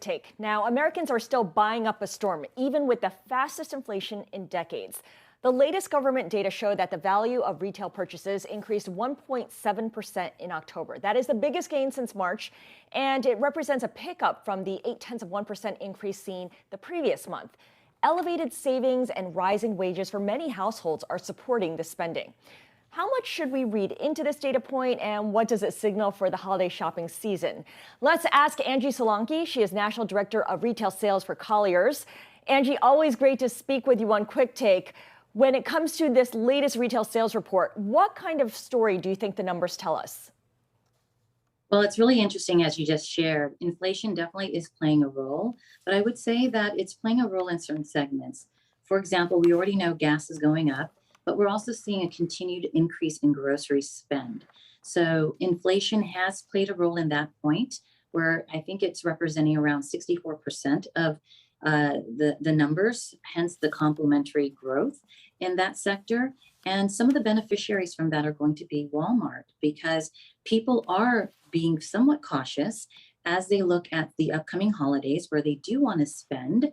Take. Now, Americans are still buying up a storm, even with the fastest inflation in decades. The latest government data show that the value of retail purchases increased 1.7% in October. That is the biggest gain since March, and it represents a pickup from the 0.8% increase seen the previous month. Elevated savings and rising wages for many households are supporting the spending. How much should we read into this data point, and what does it signal for the holiday shopping season? Let's ask Anjee Solanki. She is National Director of Retail Sales for Colliers. Anjee, always great to speak with you on Quicktake. When it comes to this latest retail sales report, what kind of story do you think the numbers tell us? Well, it's really interesting, as you just shared. Inflation definitely is playing a role, but I would say that it's playing a role in certain segments. For example, we already know gas is going up, but we're also seeing a continued increase in grocery spend. So inflation has played a role in that point, where I think it's representing around 64% of the numbers, hence the complementary growth in that sector. And some of the beneficiaries from that are going to be Walmart, because people are being somewhat cautious as they look at the upcoming holidays, where they do want to spend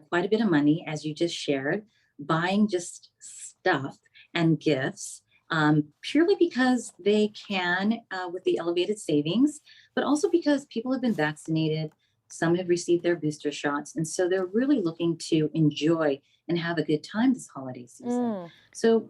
quite a bit of money, as you just shared, buying just stuff and gifts, purely because they can with the elevated savings, but also because people have been vaccinated. Some have received their booster shots. And so they're really looking to enjoy and have a good time this holiday season. So,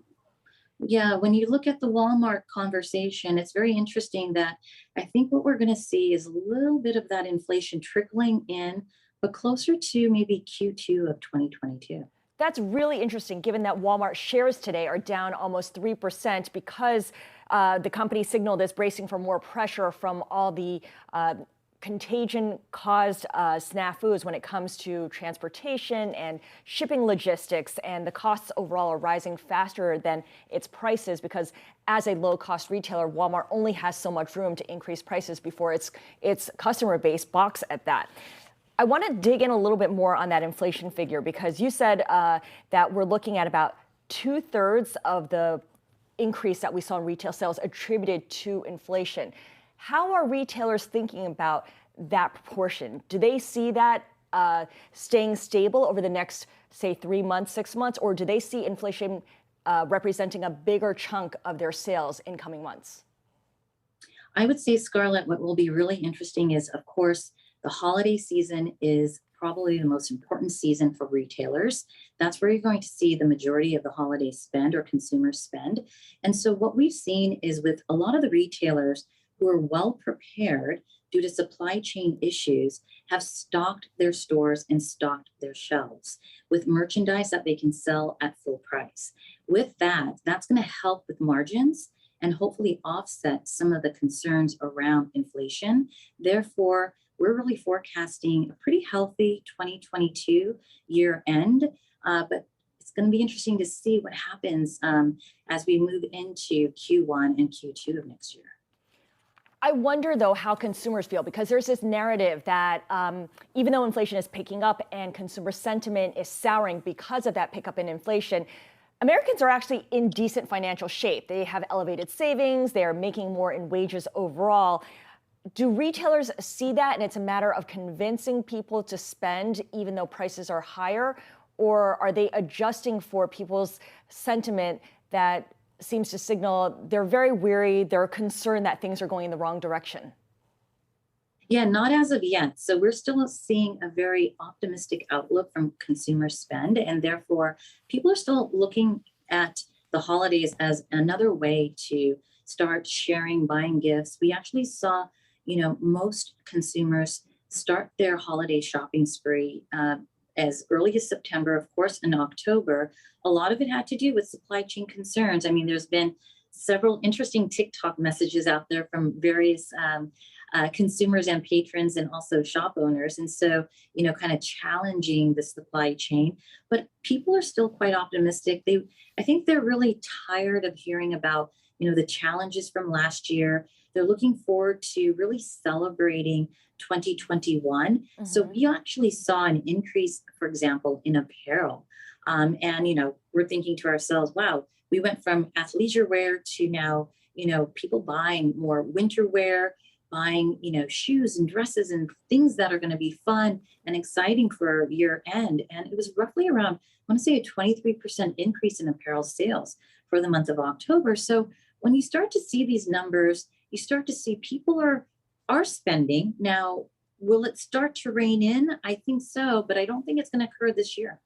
yeah, when you look at the Walmart conversation, it's very interesting that I think what we're going to see is a little bit of that inflation trickling in, but closer to maybe Q2 of 2022. That's really interesting, given that Walmart shares today are down almost 3% because the company signaled is bracing for more pressure from all the contagion-caused snafus when it comes to transportation and shipping logistics, and the costs overall are rising faster than its prices because as a low-cost retailer, Walmart only has so much room to increase prices before its customer base balks at that. I want to dig in a little bit more on that inflation figure, because you said that we're looking at about 2/3 of the increase that we saw in retail sales attributed to inflation. How are retailers thinking about that proportion? Do they see that staying stable over the next, say, 3 months, 6 months, or do they see inflation representing a bigger chunk of their sales in coming months? I would say, Scarlet, what will be really interesting is, of course, the holiday season is probably the most important season for retailers. That's where you're going to see the majority of the holiday spend or consumer spend. And so what we've seen is with a lot of the retailers who are well prepared due to supply chain issues, have stocked their stores and stocked their shelves with merchandise that they can sell at full price. With that, that's going to help with margins and hopefully offset some of the concerns around inflation. Therefore, we're really forecasting a pretty healthy 2022 year end, but it's going to be interesting to see what happens as we move into Q1 and Q2 of next year. I wonder, though, how consumers feel, because there's this narrative that even though inflation is picking up and consumer sentiment is souring because of that pickup in inflation, Americans are actually in decent financial shape. They have elevated savings. They are making more in wages overall. Do retailers see that and it's a matter of convincing people to spend even though prices are higher? Or are they adjusting for people's sentiment that seems to signal they're very weary, they're concerned that things are going in the wrong direction? Yeah, not as of yet. So we're still seeing a very optimistic outlook from consumer spend. And therefore, people are still looking at the holidays as another way to start sharing, buying gifts. We actually saw, most consumers start their holiday shopping spree as early as September, of course, in October. A lot of it had to do with supply chain concerns. I mean, there's been several interesting TikTok messages out there from various consumers and patrons and also shop owners. And so, kind of challenging the supply chain. But people are still quite optimistic. I think they're really tired of hearing about, the challenges from last year. They're looking forward to really celebrating 2021. So we actually saw an increase, for example, in apparel. And, we're thinking to ourselves, wow, we went from athleisure wear to now, people buying more winter wear, buying, shoes and dresses and things that are going to be fun and exciting for year end. And it was roughly around, I want to say, a 23% increase in apparel sales for the month of October. So when you start to see these numbers, you start to see people are spending. Now, will it start to rein in? I think so, but I don't think it's going to occur this year.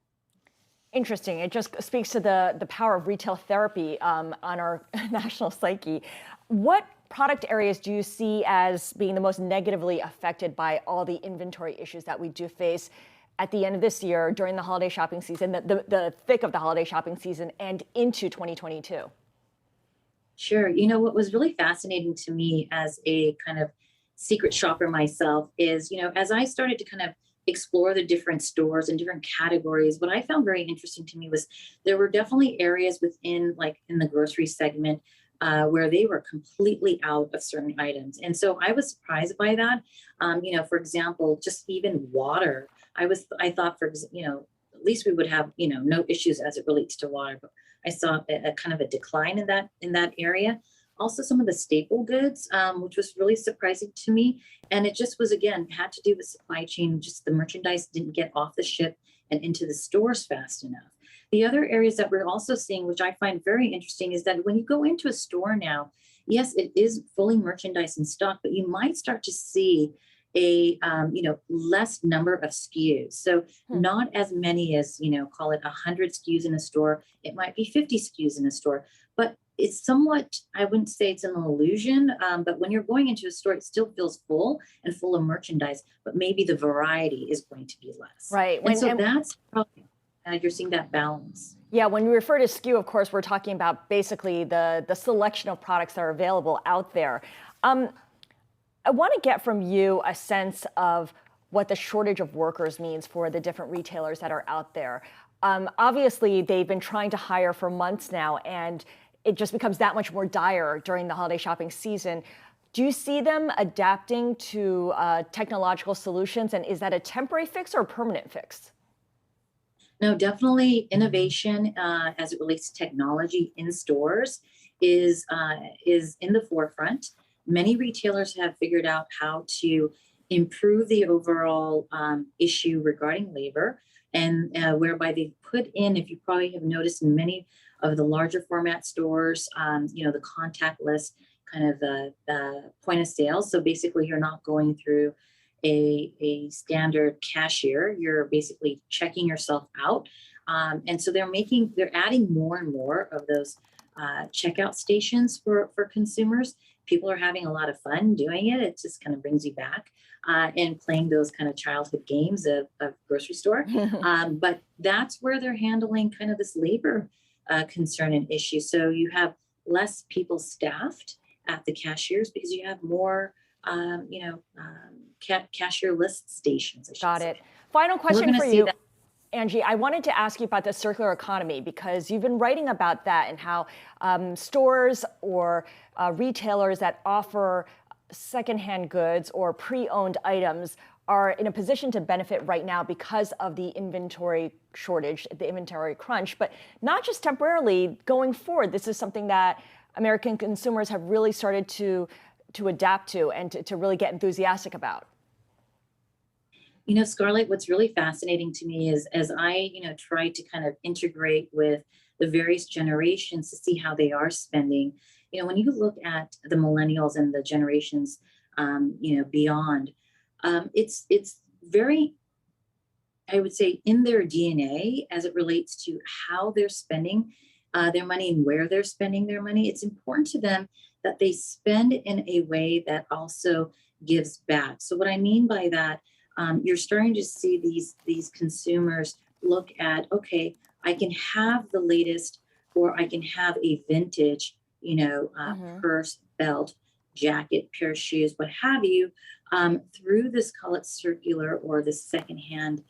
Interesting. It just speaks to the power of retail therapy on our national psyche. What product areas do you see as being the most negatively affected by all the inventory issues that we do face at the end of this year during the holiday shopping season, the thick of the holiday shopping season, and into 2022? Sure. What was really fascinating to me as a kind of secret shopper myself is, as I started to kind of explore the different stores and different categories, what I found very interesting to me was there were definitely areas within, like in the grocery segment, where they were completely out of certain items. And so I was surprised by that. For example, just even water. I thought at least we would have, no issues as it relates to water, but I saw a kind of a decline in that area. Also, some of the staple goods, which was really surprising to me. And it just was, again, had to do with supply chain. Just the merchandise didn't get off the ship and into the stores fast enough. The other areas that we're also seeing, which I find very interesting, is that when you go into a store now, yes, it is fully merchandise in stock, but you might start to see a less number of SKUs. So not as many as, call it 100 SKUs in a store. It might be 50 SKUs in a store, but it's somewhat, I wouldn't say it's an illusion, but when you're going into a store, it still feels full and full of merchandise, but maybe the variety is going to be less. Right. That's probably, you're seeing that balance. Yeah, when we refer to SKU, of course, we're talking about basically the selection of products that are available out there. I want to get from you a sense of what the shortage of workers means for the different retailers that are out there. Obviously, they've been trying to hire for months now, and it just becomes that much more dire during the holiday shopping season. Do you see them adapting to technological solutions, and is that a temporary fix or a permanent fix? No, definitely innovation as it relates to technology in stores is in the forefront. Many retailers have figured out how to improve the overall issue regarding labor, and whereby they put in, if you probably have noticed in many of the larger format stores, the contactless kind of the point of sale. So basically, you're not going through a standard cashier. You're basically checking yourself out. And so they're adding more and more of those checkout stations for consumers. People are having a lot of fun doing it. It just kind of brings you back and playing those kind of childhood games of grocery store. But that's where they're handling kind of this labor concern and issue. So you have less people staffed at the cashiers because you have more, cashier list stations. Got it. Final question for you, Anjee. I wanted to ask you about the circular economy because you've been writing about that and how stores or retailers that offer secondhand goods or pre-owned items are in a position to benefit right now because of the inventory shortage, the inventory crunch, but not just temporarily. Going forward, this is something that American consumers have really started to adapt to and to really get enthusiastic about. Scarlett, what's really fascinating to me is as I, try to kind of integrate with the various generations to see how they are spending. When you look at the millennials and the generations, beyond, it's very, I would say, in their DNA as it relates to how they're spending their money and where they're spending their money. It's important to them that they spend in a way that also gives back. So what I mean by that, you're starting to see these consumers look at, okay, I can have the latest, or I can have a vintage, purse, belt, jacket, pair of shoes, what have you, through this, call it circular or this secondhand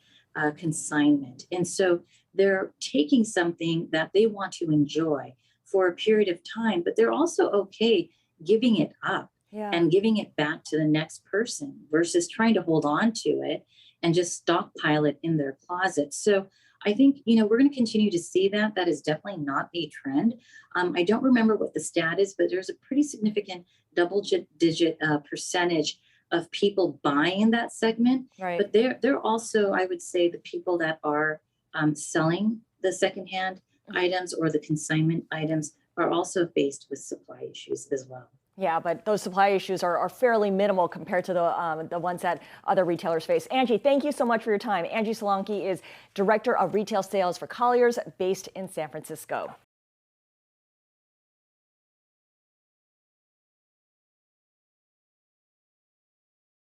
consignment. And so they're taking something that they want to enjoy for a period of time, but they're also okay giving it up and giving it back to the next person versus trying to hold on to it and just stockpile it in their closet. So I think, we're going to continue to see that. That is definitely not a trend. I don't remember what the stat is, but there's a pretty significant double-digit percentage of people buying in that segment. Right. But they're also, I would say, the people that are selling the secondhand items or the consignment items are also faced with supply issues as well. Yeah, but those supply issues are fairly minimal compared to the ones that other retailers face. Anjee, thank you so much for your time. Anjee Solanki is Director of Retail Sales for Colliers, based in San Francisco.